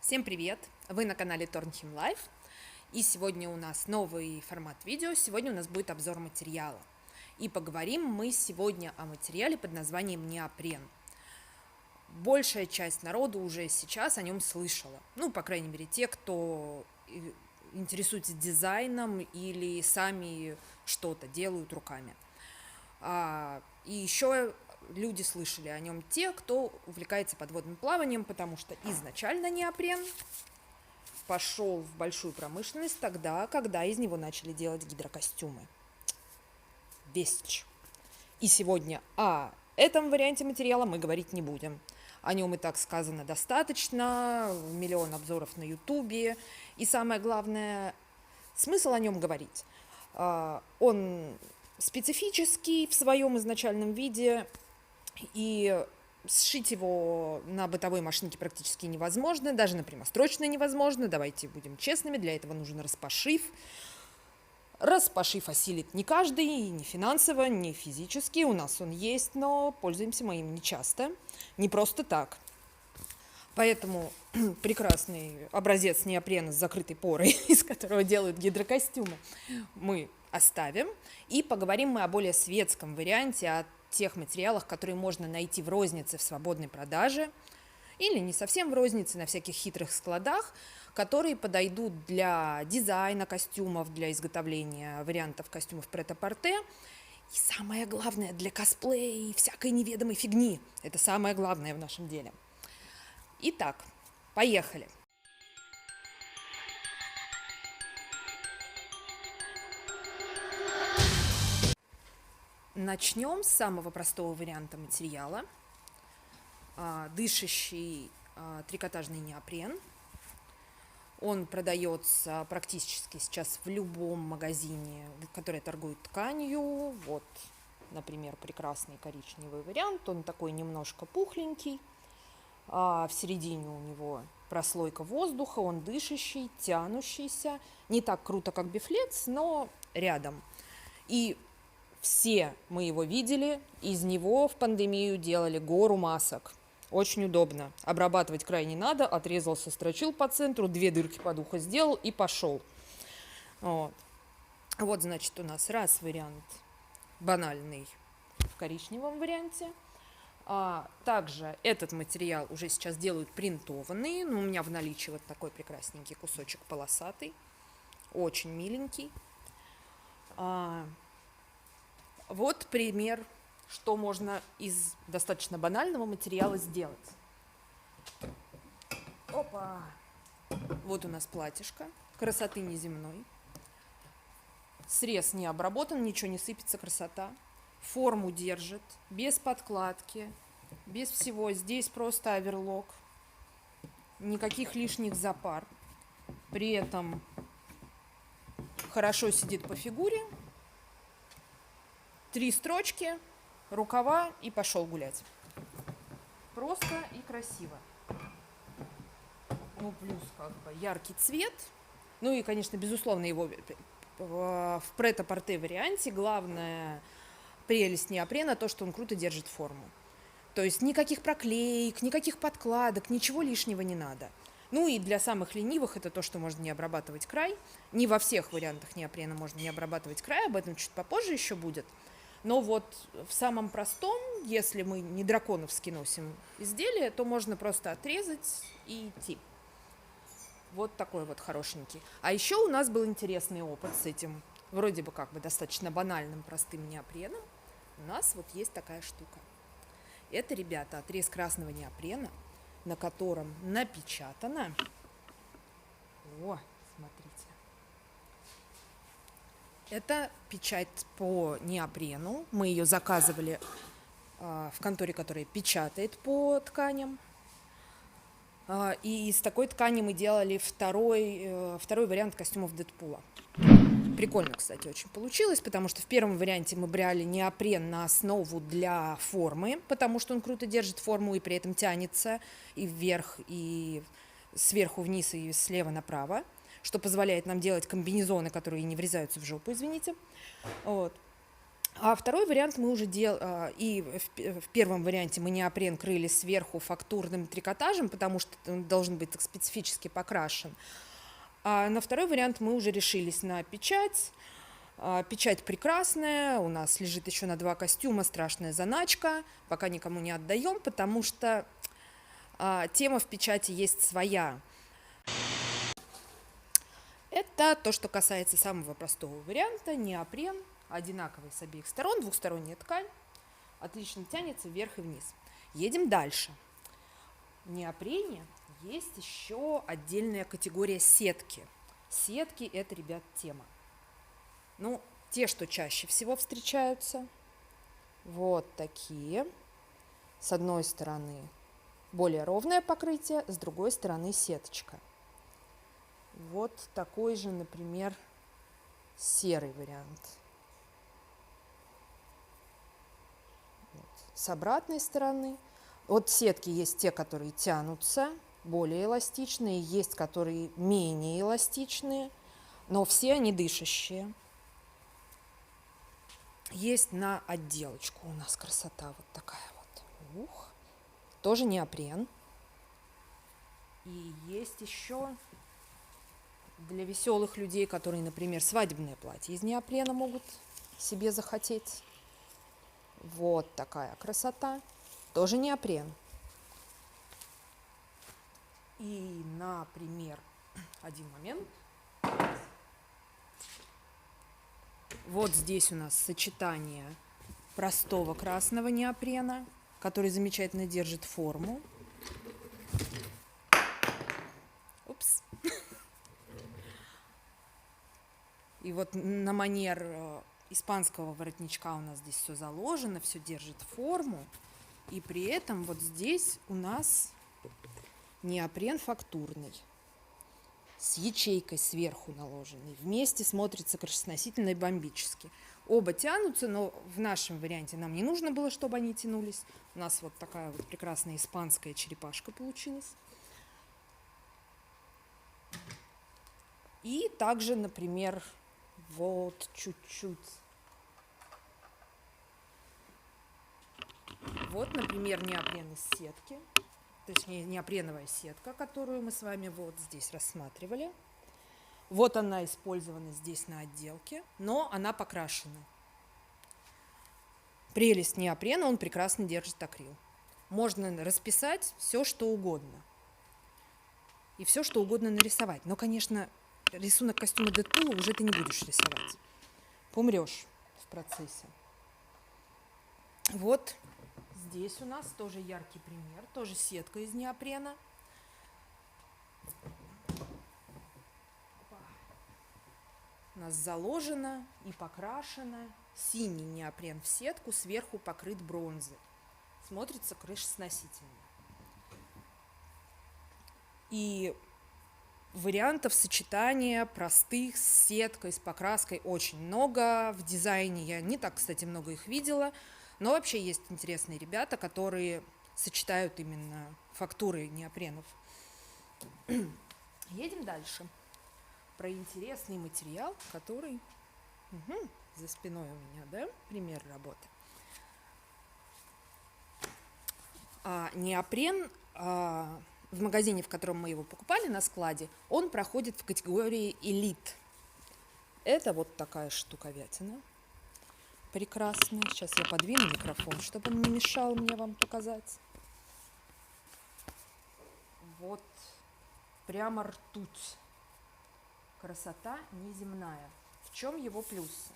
Всем привет! Вы на канале Торнхем Life, и сегодня у нас новый формат видео. Сегодня у нас будет обзор материала. И поговорим мы сегодня о материале под названием неопрен. Большая часть народа уже сейчас о нем слышала. Ну, по крайней мере, те, кто интересуется дизайном или сами что-то делают руками. И еще люди слышали о нем те, кто увлекается подводным плаванием, потому что изначально неопрен пошел в большую промышленность тогда, когда из него начали делать гидрокостюмы. Вещь. И сегодня о этом варианте материала мы говорить не будем. О нем и так сказано достаточно, миллион обзоров на ютубе. И самое главное, смысл о нем говорить. Он специфический в своем изначальном виде, и сшить его на бытовой машинке практически невозможно, даже на прямострочной невозможно, давайте будем честными, для этого нужен распашив. Распашив осилит не каждый, ни финансово, ни физически, у нас он есть, но пользуемся мы им нечасто, не просто так. Поэтому прекрасный образец неопрена с закрытой порой, из которого делают гидрокостюмы, мы оставим. И поговорим мы о более светском варианте, о тех материалах, которые можно найти в рознице в свободной продаже, или не совсем в рознице, на всяких хитрых складах, которые подойдут для дизайна костюмов, для изготовления вариантов костюмов прет-а-порте. И самое главное, для косплея и всякой неведомой фигни. Это самое главное в нашем деле. Итак, поехали. Начнем с самого простого варианта материала. Дышащий трикотажный неопрен. Он продается практически сейчас в любом магазине, который торгует тканью. Вот, например, прекрасный коричневый вариант. Он такой немножко пухленький. В середине у него прослойка воздуха, он дышащий, тянущийся. Не так круто, как бифлец, но рядом. И все мы его видели, из него в пандемию делали гору масок. Очень удобно. Обрабатывать край не надо, отрезал, сострочил по центру, 2 дырки под ухо сделал и пошел. Вот, значит, у нас раз вариант банальный в коричневом варианте. Также этот материал уже сейчас делают принтованный. Но у меня в наличии вот такой прекрасненький кусочек полосатый. Очень миленький. Вот пример, что можно из достаточно банального материала сделать. Опа! Вот у нас платьишко. Красоты неземной. Срез не обработан, ничего не сыпется, красота. Форму держит, без подкладки, без всего. Здесь просто оверлок. Никаких лишних запар. При этом хорошо сидит по фигуре. 3 строчки, рукава и пошел гулять. Просто и красиво. Ну, плюс как бы яркий цвет. Ну и, конечно, безусловно, его в прет-а-порте варианте главная прелесть неопрена то, что он круто держит форму. То есть никаких проклеек, никаких подкладок, ничего лишнего не надо. Ну и для самых ленивых это то, что можно не обрабатывать край. Не во всех вариантах неопрена можно не обрабатывать край, об этом чуть попозже еще будет. Но вот в самом простом, если мы не драконовски носим изделие, то можно просто отрезать и идти. Вот такой вот хорошенький. А еще у нас был интересный опыт с этим, вроде бы как бы достаточно банальным, простым неопреном. У нас вот есть такая штука. Это, ребята, отрез красного неопрена, на котором напечатано... О, смотрите. Это печать по неопрену. Мы ее заказывали в конторе, которая печатает по тканям. И из такой ткани мы делали второй вариант костюмов Дэдпула. Прикольно, кстати, очень получилось, потому что в первом варианте мы брали неопрен на основу для формы, потому что он круто держит форму и при этом тянется и вверх, и сверху вниз, и слева направо, что позволяет нам делать комбинезоны, которые не врезаются в жопу, извините. Вот. А второй вариант мы уже и в первом варианте мы неопрен крыли сверху фактурным трикотажем, потому что он должен быть так специфически покрашен. А на второй вариант мы уже решились на печать. Печать прекрасная, у нас лежит еще на 2 костюма, страшная заначка, пока никому не отдаем, потому что тема в печати есть своя. Это то, что касается самого простого варианта, неопрен, одинаковый с обеих сторон, двухсторонняя ткань, отлично тянется вверх и вниз. Едем дальше. В неопрене есть еще отдельная категория сетки. Сетки – это, ребят, тема. Ну, те, что чаще всего встречаются, вот такие. С одной стороны более ровное покрытие, с другой стороны сеточка. Вот такой же, например, серый вариант. Вот. С обратной стороны. Вот сетки есть те, которые тянутся, более эластичные, есть, которые менее эластичные, но все они дышащие. Есть на отделочку у нас красота вот такая вот. Ух. Тоже неопрен. И есть еще для веселых людей, которые, например, свадебное платье из неопрена могут себе захотеть. Вот такая красота. Тоже неопрен. И, например, один момент. Вот здесь у нас сочетание простого красного неопрена, который замечательно держит форму. Упс. И вот на манер испанского воротничка у нас здесь все заложено, все держит форму. И при этом вот здесь у нас неопрен фактурный, с ячейкой сверху наложенной. Вместе смотрится крышесносительно и бомбически. Оба тянутся, но в нашем варианте нам не нужно было, чтобы они тянулись. У нас вот такая вот прекрасная испанская черепашка получилась. И также, например, вот чуть-чуть. Вот, например, неопрен из сетки. Точнее, неопреновая сетка, которую мы с вами вот здесь рассматривали. Вот она использована здесь на отделке, но она покрашена. Прелесть неопрена, он прекрасно держит акрил. Можно расписать все, что угодно. И все, что угодно нарисовать. Но, конечно, рисунок костюма Дэдпула уже ты не будешь рисовать. Помрешь в процессе. Вот. Здесь у нас тоже яркий пример, тоже сетка из неопрена. У нас заложено и покрашено. Синий неопрен в сетку, сверху покрыт бронзой. Смотрится крышесносительно. И вариантов сочетания простых с сеткой, с покраской очень много. В дизайне я не так, кстати, много их видела. Но вообще есть интересные ребята, которые сочетают именно фактуры неопренов. Едем дальше. Про интересный материал, который за спиной у меня, да, пример работы. Неопрен в магазине, в котором мы его покупали на складе, он проходит в категории элит. Это вот такая штуковятина. Прекрасно. Сейчас я подвину микрофон, чтобы он не мешал мне вам показать. Вот прямо ртуть. Красота неземная. В чем его плюсы?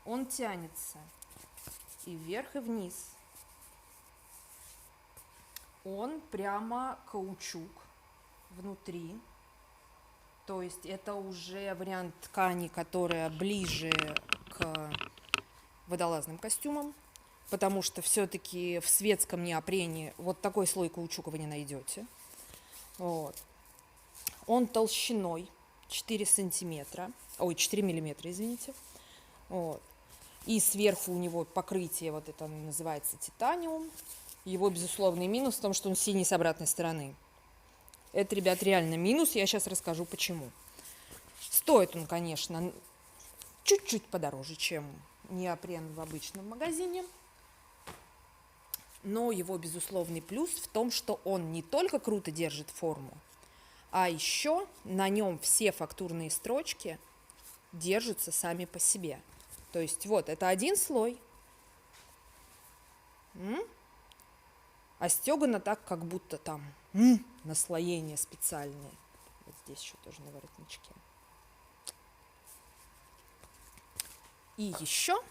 Он тянется и вверх, и вниз. Он прямо каучук внутри. То есть это уже вариант ткани, которая ближе к водолазным костюмам, потому что все-таки в светском неопрене вот такой слой каучука вы не найдете. Вот. Он толщиной 4 сантиметра, 4 миллиметра, извините. Вот. И сверху у него покрытие, вот это называется титаниум. Его безусловный минус в том, что он синий с обратной стороны. Это, ребят, реально минус, я сейчас расскажу почему. Стоит он, конечно, чуть-чуть подороже, чем неопрен в обычном магазине. Но его безусловный плюс в том, что он не только круто держит форму, а еще на нем все фактурные строчки держатся сами по себе. То есть вот, это один слой, а стегано так, как будто там наслоение специальное. Вот здесь еще тоже на воротничке. И еще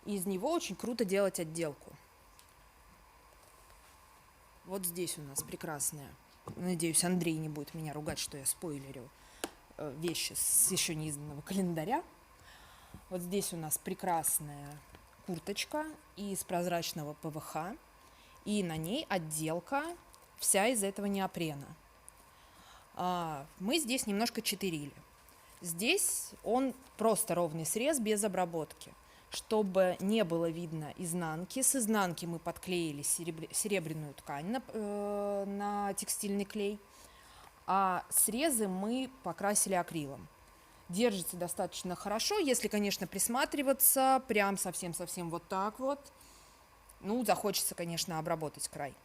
из него очень круто делать отделку. Вот здесь у нас прекрасная, надеюсь, Андрей не будет меня ругать, что я спойлерю вещи с еще неизданного календаря. Вот здесь у нас прекрасная курточка из прозрачного ПВХ, и на ней отделка вся из этого неопрена. Мы здесь немножко читерили. Здесь он просто ровный срез без обработки. Чтобы не было видно изнанки, с изнанки мы подклеили серебряную ткань на текстильный клей, а срезы мы покрасили акрилом. Держится достаточно хорошо, если, конечно, присматриваться, прям совсем-совсем вот так вот. Ну, захочется, конечно, обработать край.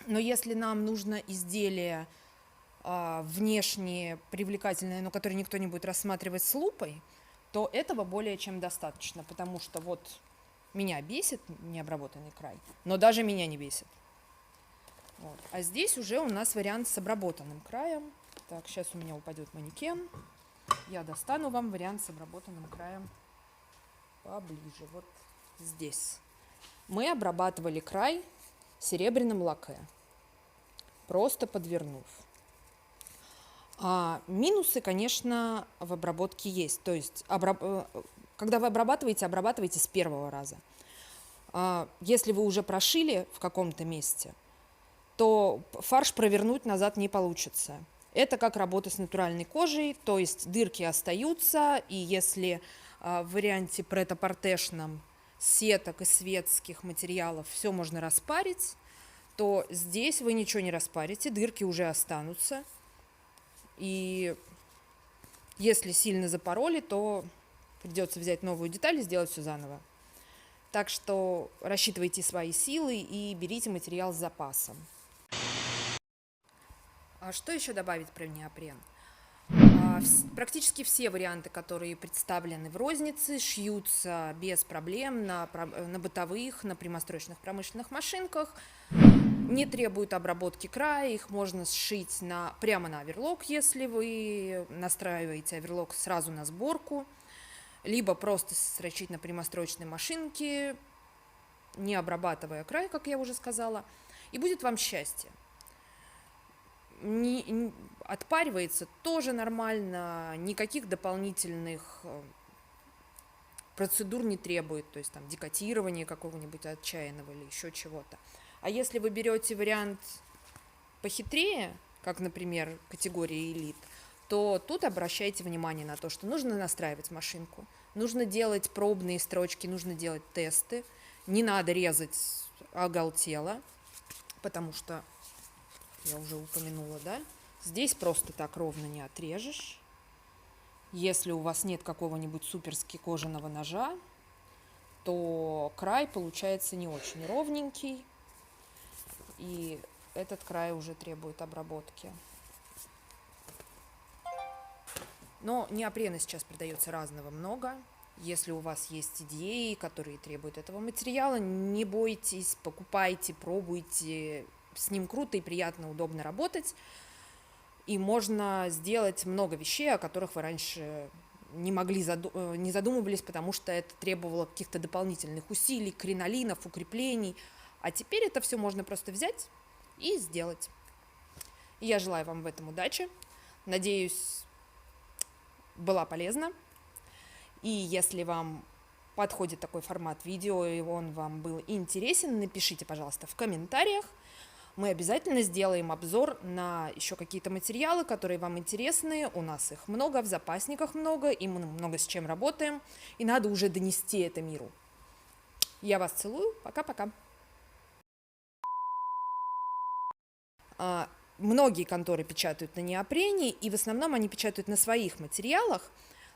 Но если нам нужно изделие внешне привлекательное, но которое никто не будет рассматривать с лупой, то этого более чем достаточно, потому что вот меня бесит необработанный край, но даже меня не бесит. Вот. А здесь уже у нас вариант с обработанным краем. Так, сейчас у меня упадет манекен. Я достану вам вариант с обработанным краем поближе. Вот здесь. Мы обрабатывали край серебряным лаке, просто подвернув. Минусы, конечно, в обработке есть. То есть, когда вы обрабатываете с первого раза. Если вы уже прошили в каком-то месте, то фарш провернуть назад не получится. Это как работа с натуральной кожей, то есть дырки остаются, и если в варианте претапортешном сеток и светских материалов все можно распарить, то здесь вы ничего не распарите, дырки уже останутся. И если сильно запороли, то придется взять новую деталь и сделать все заново. Так что рассчитывайте свои силы и берите материал с запасом. А что еще добавить про неопрен? Практически все варианты, которые представлены в рознице, шьются без проблем на бытовых, на прямострочных промышленных машинках. Не требуют обработки края, их можно сшить прямо на оверлок, если вы настраиваете оверлок сразу на сборку, либо просто срочить на прямострочной машинке, не обрабатывая край, как я уже сказала, и будет вам счастье. Отпаривается тоже нормально, никаких дополнительных процедур не требует, то есть там декотирования какого-нибудь отчаянного или еще чего-то. А если вы берете вариант похитрее, как, например, категория элит, то тут обращайте внимание на то, что нужно настраивать машинку, нужно делать пробные строчки, нужно делать тесты, не надо резать оголтело, потому что, я уже упомянула, да, здесь просто так ровно не отрежешь. Если у вас нет какого-нибудь суперски кожаного ножа, то край получается не очень ровненький, и этот край уже требует обработки. Но неопрена сейчас продается разного много. Если у вас есть идеи, которые требуют этого материала, не бойтесь, покупайте, пробуйте. С ним круто и приятно, удобно работать. И можно сделать много вещей, о которых вы раньше не задумывались, потому что это требовало каких-то дополнительных усилий, кринолинов, укреплений. А теперь это все можно просто взять и сделать. И я желаю вам в этом удачи. Надеюсь, была полезна. И если вам подходит такой формат видео, и он вам был интересен, напишите, пожалуйста, в комментариях. Мы обязательно сделаем обзор на еще какие-то материалы, которые вам интересны. У нас их много, в запасниках много, и мы много с чем работаем. И надо уже донести это миру. Я вас целую. Пока-пока. Многие конторы печатают на неопрене, и в основном они печатают на своих материалах,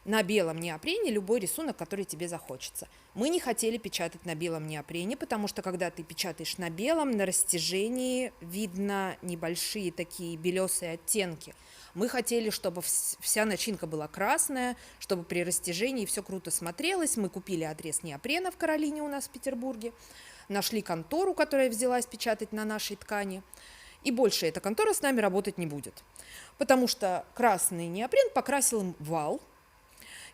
на белом неопрене любой рисунок, который тебе захочется. Мы не хотели печатать на белом неопрене, потому что когда ты печатаешь на белом, на растяжении видно небольшие такие белесые оттенки. Мы хотели, чтобы вся начинка была красная, чтобы при растяжении все круто смотрелось. Мы купили отрез неопрена в Каролине у нас в Петербурге, нашли контору, которая взялась печатать на нашей ткани. И больше эта контора с нами работать не будет, потому что красный неопрен покрасил им вал.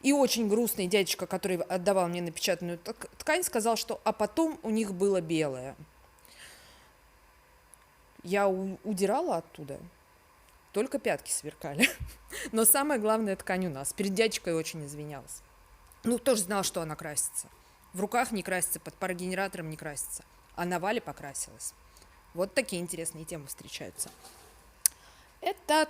И очень грустный дядечка, который отдавал мне напечатанную ткань, сказал, что а потом у них было белое. Я удирала оттуда, только пятки сверкали. Но самое главное, ткань у нас. Перед дядечкой очень извинялась. Ну, тоже знал, что она красится. В руках не красится, под парогенератором не красится. А на вале покрасилась. Вот такие интересные темы встречаются. Это